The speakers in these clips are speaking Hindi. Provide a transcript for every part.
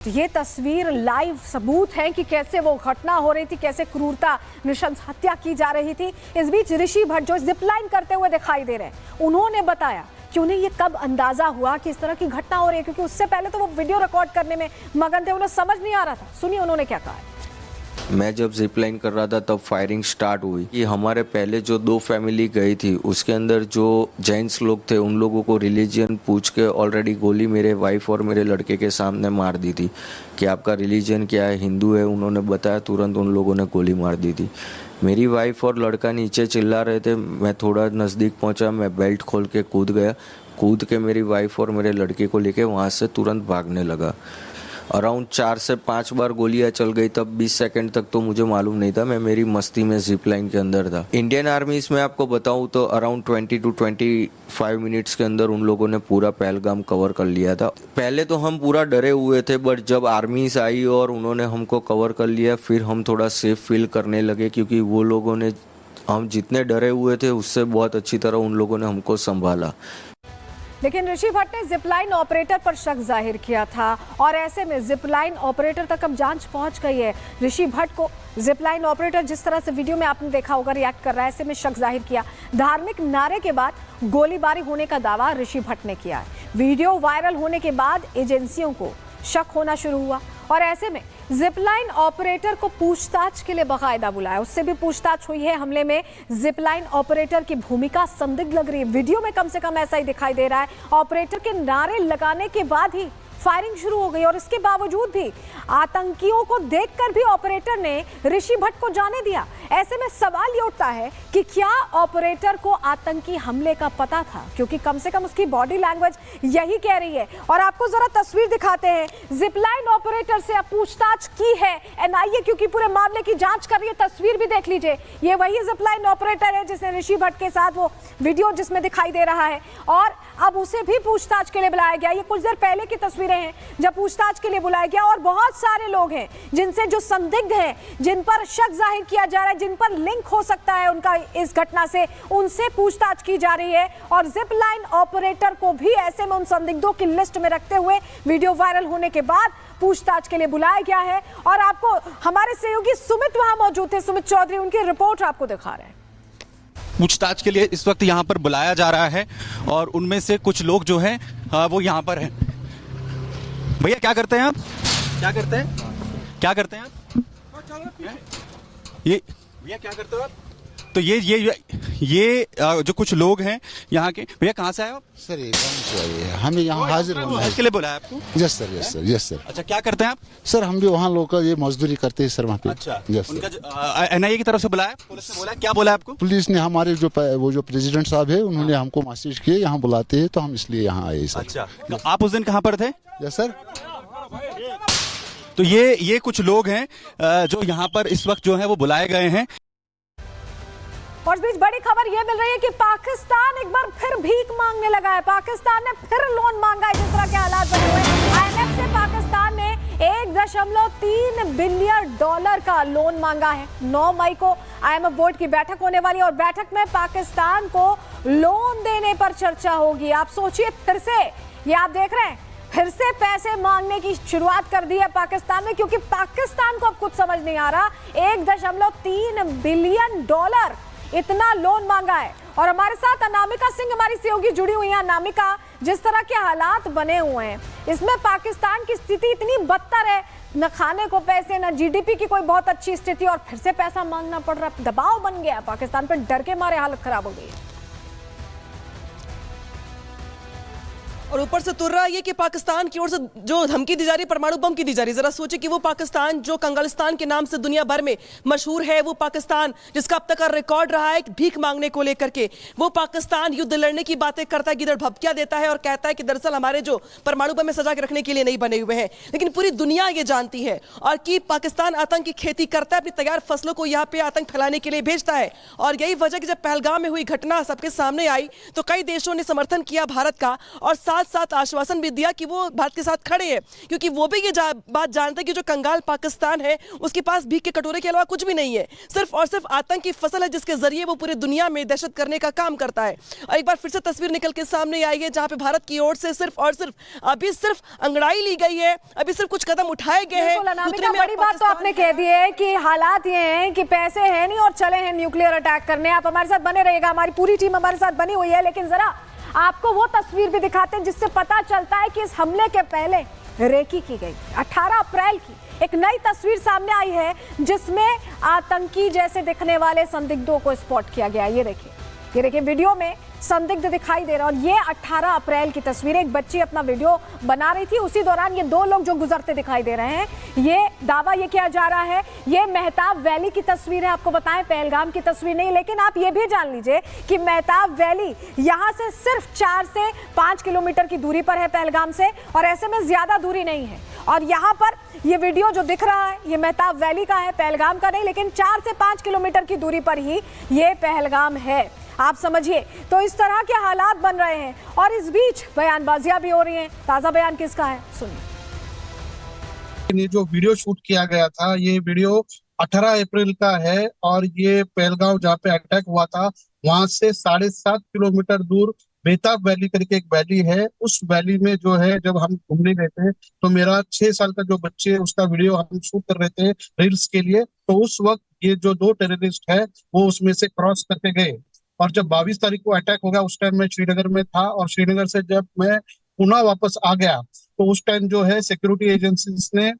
ये तस्वीर लाइव सबूत है कि कैसे वो घटना हो रही थी, कैसे क्रूरता नृशंस हत्या की जा रही थी। इस बीच ऋषि भट्ट जो जिपलाइन करते हुए दिखाई दे रहे हैं, उन्होंने बताया कि उन्हें ये कब अंदाजा हुआ कि इस तरह की घटना हो रही है, क्योंकि उससे पहले तो वो वीडियो रिकॉर्ड करने में मगन थे, उन्हें समझ नहीं आ रहा था। सुनिए उन्होंने क्या कहा। मैं जब जिपलाइन कर रहा था तब फायरिंग स्टार्ट हुई कि हमारे पहले जो 2 फैमिली गई थी उसके अंदर जो जेंट्स लोग थे उन लोगों को रिलीजन पूछ के ऑलरेडी गोली मेरे वाइफ और मेरे लड़के के सामने मार दी थी कि आपका रिलीजन क्या है, हिंदू है। उन्होंने बताया, तुरंत उन लोगों ने गोली मार दी थी। मेरी वाइफ और लड़का नीचे चिल्ला रहे थे, मैं थोड़ा नज़दीक पहुंचा, मैं बेल्ट खोल के कूद गया। कूद के मेरी वाइफ और मेरे लड़के को लेके वहाँ से तुरंत भागने लगा। अराउंड 4 से 5 बार गोलियां चल गई। तब 20 सेकंड तक तो मुझे मालूम नहीं था, मैं मेरी मस्ती में जिप लाइन के अंदर था। इंडियन आर्मी इसमें आपको बताऊं तो अराउंड 20 to 25 मिनट्स के अंदर उन लोगों ने पूरा पहलगाम कवर कर लिया था। पहले तो हम पूरा डरे हुए थे, बट जब आर्मीज आई और उन्होंने हमको कवर कर लिया, फिर हम थोड़ा सेफ फील करने लगे, क्योंकि वो लोगों ने, हम जितने डरे हुए थे उससे बहुत अच्छी तरह उन लोगों ने हमको संभाला। लेकिन ऋषि भट्ट ने जिपलाइन ऑपरेटर पर शक जाहिर किया था और ऐसे में जिपलाइन ऑपरेटर तक अब जांच पहुंच गई है। ऋषि भट्ट को जिपलाइन ऑपरेटर जिस तरह से वीडियो में आपने देखा होगा रिएक्ट कर रहा है, ऐसे में शक जाहिर किया। धार्मिक नारे के बाद गोलीबारी होने का दावा ऋषि भट्ट ने किया है। वीडियो वायरल होने के बाद एजेंसियों को शक होना शुरू हुआ और ऐसे में जिपलाइन ऑपरेटर को पूछताछ के लिए बाकायदा बुलाया। उससे भी पूछताछ हुई है। हमले में जिपलाइन ऑपरेटर की भूमिका संदिग्ध लग रही है। वीडियो में कम से कम ऐसा ही दिखाई दे रहा है। ऑपरेटर के नारे लगाने के बाद ही फायरिंग शुरू हो गई और इसके बावजूद भी आतंकियों को देखकर भी ऑपरेटर ने ऋषि भट्ट को जाने दिया। ऐसे में सवाल ये उठता है कि क्या ऑपरेटर को आतंकी हमले का पता था, क्योंकि कम से कम उसकी बॉडी लैंग्वेज यही कह रही है। और आपको जरा तस्वीर दिखाते हैं। जिपलाइन ऑपरेटर से अब पूछताछ की है एनआईए, क्योंकि पूरे मामले की जांच कर रही है। तस्वीर भी देख लीजिए, ये वही जिपलाइन ऑपरेटर है जिसने ऋषि भट्ट के साथ वो वीडियो जिसमें दिखाई दे रहा है, और अब उसे भी पूछताछ के लिए बुलाया गया। ये कुछ देर पहले की तस्वीरें हैं जब पूछताछ के लिए बुलाया गया और बहुत सारे लोग हैं जिनसे जो संदिग्ध हैं, जिन पर शक जाहिर किया जा रहा है, जिन पर लिंक हो सकता है उनका इस घटना से, उनसे पूछताछ की जा रही है। और जिप लाइन ऑपरेटर को भी ऐसे में उन संदिग्धों की लिस्ट में रखते हुए वीडियो वायरल होने के बाद पूछताछ के लिए बुलाया गया है। और आपको हमारे सहयोगी सुमित वहां मौजूद थे, सुमित चौधरी, उनकी रिपोर्ट आपको दिखा रहे हैं। पूछताछ के लिए इस वक्त यहाँ पर बुलाया जा रहा है और उनमें से कुछ लोग जो हैं वो यहाँ पर हैं। भैया क्या करते हैं आप? क्या करते हैं? क्या करते हैं आप? ये भैया क्या करते हो आप? तो ये जो कुछ लोग हैं यहाँ के, भैया कहाँ से आए आप? सर ये कौन सा है? हमें यहाँ हाजिर होना है। इसके लिए बुलाया आपको? Yes sir, yes sir, yes sir. अच्छा, क्या करते हैं आप? सर हम भी वहाँ लोग ये मजदूरी करते हैं सर वहाँ पे। अच्छा, यस उनका एनआईए की तरफ से बुलाया? पुलिस ने बोला? क्या बोला आपको? पुलिस ने हमारे वो जो प्रेसिडेंट साहब है उन्होंने हमको मैसेज किए यहाँ बुलाते हैं, तो हम इसलिए यहाँ आए सर। अच्छा, तो आप उस दिन कहाँ पर थे? Yes sir. तो ये कुछ लोग हैं जो यहाँ पर इस वक्त जो है वो बुलाए गए हैं। और इस बीच बड़ी खबर यह मिल रही है कि पाकिस्तान एक बार फिर भीख मांगने लगा है। पाकिस्तान ने फिर लोन मांगा है। जिस तरह के हालात बने हुए हैं, आईएमएफ से पाकिस्तान ने $1.3 बिलियन का लोन मांगा है। 9 मई को आईएमएफ बोर्ड की बैठक होने वाली है और बैठक में पाकिस्तान को लोन देने पर चर्चा होगी। आप सोचिए, फिर से ये आप देख रहे हैं, फिर से पैसे मांगने की शुरुआत कर दी है पाकिस्तान ने, क्योंकि पाकिस्तान को अब कुछ समझ नहीं आ रहा। $1.3 बिलियन इतना लोन मांगा है। और हमारे साथ अनामिका सिंह हमारी सहयोगी जुड़ी हुई है। अनामिका, जिस तरह के हालात बने हुए हैं इसमें पाकिस्तान की स्थिति इतनी बदतर है, न खाने को पैसे, न जीडीपी की कोई बहुत अच्छी स्थिति, और फिर से पैसा मांगना पड़ रहा है। दबाव बन गया पाकिस्तान पर, डर के मारे हालत खराब हो गई है। और ऊपर से तुर्रा ये कि पाकिस्तान की ओर से जो धमकी दी जा रही है, परमाणु बम की दी जा रही है। जरा सोचे कि वो पाकिस्तान जो कंगलिस्तान के नाम से दुनिया भर में मशहूर है, वो पाकिस्तान जिसका अब तक का रिकॉर्ड रहा है भीख मांगने को लेकर के, वो पाकिस्तान युद्ध लड़ने की बातें करता है, किधर भपकिया देता है और कहता है कि दरअसल हमारे जो परमाणु बम में सजा के रखने के लिए नहीं बने हुए हैं। लेकिन पूरी दुनिया ये जानती है और कि पाकिस्तान आतंक की खेती करता है, अपनी तैयार फसलों को यहाँ पे आतंक फैलाने के लिए भेजता है। और यही वजह कि जब पहलगाम में हुई घटना सबके सामने आई तो कई देशों ने समर्थन किया भारत का, और साथ साथ साथ आश्वासन भी दिया कि वो भारत के साथ खड़े हैं, क्योंकि वो भी ये बात जानते हैं कि जो कंगाल पाकिस्तान है उसके पास भीख के कटोरे के अलावा कुछ भी नहीं है, सिर्फ और सिर्फ आतंक की फसल है जिसके जरिए वो पूरी दुनिया में दहशत करने का काम करता है। और एक बार फिर से तस्वीर निकल के सामने आई है जहां पे भारत की ओर से सिर्फ और सिर्फ अभी सिर्फ अंगड़ाई ली गई है, अभी सिर्फ कुछ कदम उठाए गए हैं। अनामिका, बड़ी बात तो आपने कह दी है कि हालात ये हैं कि पैसे हैं नहीं और चले हैं न्यूक्लियर अटैक करने। आप हमारे साथ बने रहिएगा, हमारी पूरी टीम हमारे साथ बनी हुई है, लेकिन जरा आपको वो तस्वीर भी दिखाते हैं जिससे पता चलता है कि इस हमले के पहले रेकी की गई। 18 अप्रैल की एक नई तस्वीर सामने आई है जिसमें आतंकी जैसे दिखने वाले संदिग्धों को स्पॉट किया गया। ये देखिए वीडियो में संदिग्ध दिखाई दे रहा है और ये 18 अप्रैल की तस्वीर है। एक बच्ची अपना वीडियो बना रही थी, उसी दौरान ये दो लोग जो गुजरते दिखाई दे रहे हैं। ये दावा ये किया जा रहा है ये मेहताब वैली की तस्वीर है। आपको बताएं पहलगाम की तस्वीर नहीं, लेकिन आप ये भी जान लीजिए कि मेहताब वैली यहाँ से सिर्फ 4 से 5 किलोमीटर की दूरी पर है पहलगाम से, और ऐसे में ज्यादा दूरी नहीं है। और यहाँ पर ये वीडियो जो दिख रहा है ये मेहताब वैली का है, पहलगाम का नहीं, लेकिन 4 से 5 किलोमीटर की दूरी पर ही ये पहलगाम है। आप समझिए, तो इस तरह के हालात बन रहे हैं और इस बीच बयानबाजियां भी हो रही हैं। ताजा बयान किसका है, सुनिए। ये जो वीडियो शूट किया गया था ये वीडियो 18 अप्रैल का है और ये पहलगाम जहाँ पे अटैक हुआ था वहां से 7.5 किलोमीटर दूर मेहताब वैली करके एक वैली है। उस वैली में जो है जब हम घूमने गए थे तो मेरा 6 साल का जो बच्चे उसका वीडियो हम शूट कर रहे थे रील्स के लिए, तो उस वक्त ये जो 2 टेररिस्ट है वो उसमें से क्रॉस करके गए। और जब 22 तारीख को अटैक हो गया उस टाइम मैं श्रीनगर में था, और श्रीनगर से जब मैं पुनः वापस आ गया तो उस टाइम जो है सिक्योरिटी एजेंसीज ने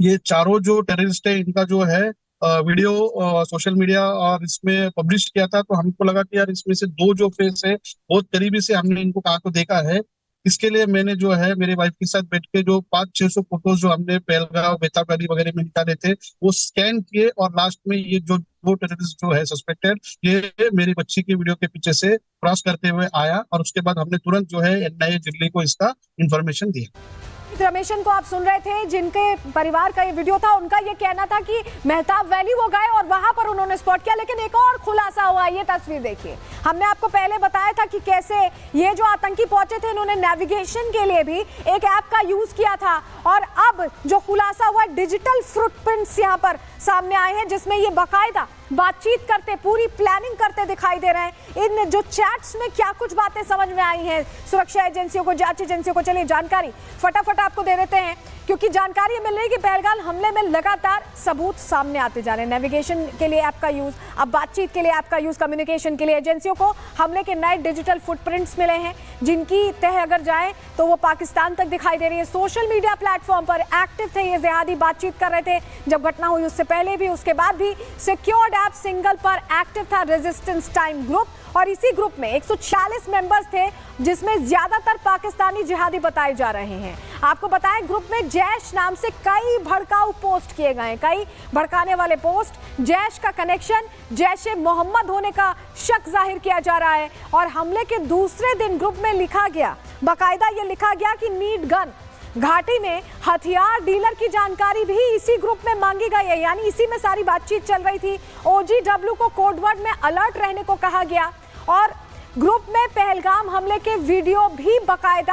ये चारों जो टेररिस्ट है इनका जो है वीडियो सोशल मीडिया और इसमें पब्लिश किया था। तो हमको लगा कि यार इसमें से 2 जो फेस है बहुत करीबी से हमने इनको कहाँ को देखा है। इसके लिए मैंने जो है मेरे वाइफ के साथ बैठ के जो 500-600 फोटोज जो हमने पहलगाम मेहताब वैली वगैरह में निकाले थे वो स्कैन किए, और लास्ट में ये जो 2 टेररिस्ट जो है सस्पेक्टेड ये मेरी बच्ची की वीडियो के पीछे से क्रॉस करते हुए आया, और उसके बाद हमने तुरंत जो है NIA दिल्ली को इसका इंफॉर्मेशन दिया। रमेशन को आप सुन रहे थे जिनके परिवार का ये वीडियो था, उनका ये कहना था कि मेहताब वैली वो गए और वहां पर उन्होंने स्पॉट किया। लेकिन एक और खुलासा हुआ, ये तस्वीर देखिए। हमने आपको पहले बताया था कि कैसे ये जो आतंकी पहुंचे थे इन्होंने नेविगेशन के लिए भी एक ऐप का यूज किया था, और अब जो खुलासा हुआ डिजिटल फुटप्रिंट्स यहाँ पर सामने आए हैं जिसमें ये बाकायदा बातचीत करते पूरी प्लानिंग करते दिखाई दे रहे हैं। इन जो चैट्स में क्या कुछ बातें समझ में आई हैं सुरक्षा एजेंसियों को, जांच एजेंसियों को, चलिए जानकारी फटाफट आपको दे देते हैं, क्योंकि जानकारी मिल रही है कि पहलगाम हमले में लगातार सबूत सामने आते जा रहे हैं। नेविगेशन के लिए ऐप का यूज, अब बातचीत के लिए ऐप का यूज, कम्युनिकेशन के लिए एजेंसियों को हमले के नए डिजिटल फुटप्रिंट्स मिले हैं जिनकी तह अगर जाए तो वो पाकिस्तान तक दिखाई दे रही है। सोशल मीडिया प्लेटफॉर्म पर एक्टिव थे ये जिहादी, बातचीत कर रहे थे जब घटना हुई, उससे पहले भी उसके बाद भी। सिक्योर्ड ऐप सिंगल पर एक्टिव था रेजिस्टेंस टाइम ग्रुप, और इसी ग्रुप में 146 मेंबर्स थे जिसमें ज्यादातर पाकिस्तानी जिहादी बताए जा रहे हैं। आपको बताएं ग्रुप में जैश नाम से कई भड़काऊ पोस्ट किए गए, कई भड़काने वाले पोस्ट। जैश का कनेक्शन जैशे मोहम्मद होने का शक जाहिर किया जा रहा है, और हमले के दूसरे दिन ग्रुप में लिखा गया, बाकायदा ये लिखा गया कि नीड गन। घाटी में हथियार डीलर की जानकारी भी इसी ग्रुप में मांगी गई है, यानी इसी में सारी बातचीत चल रही थी। OGW को कोडवर्ड में अलर्ट रहने को कहा गया, और ग्रुप में पहलगाम हमले के वीडियो भी बाकायदा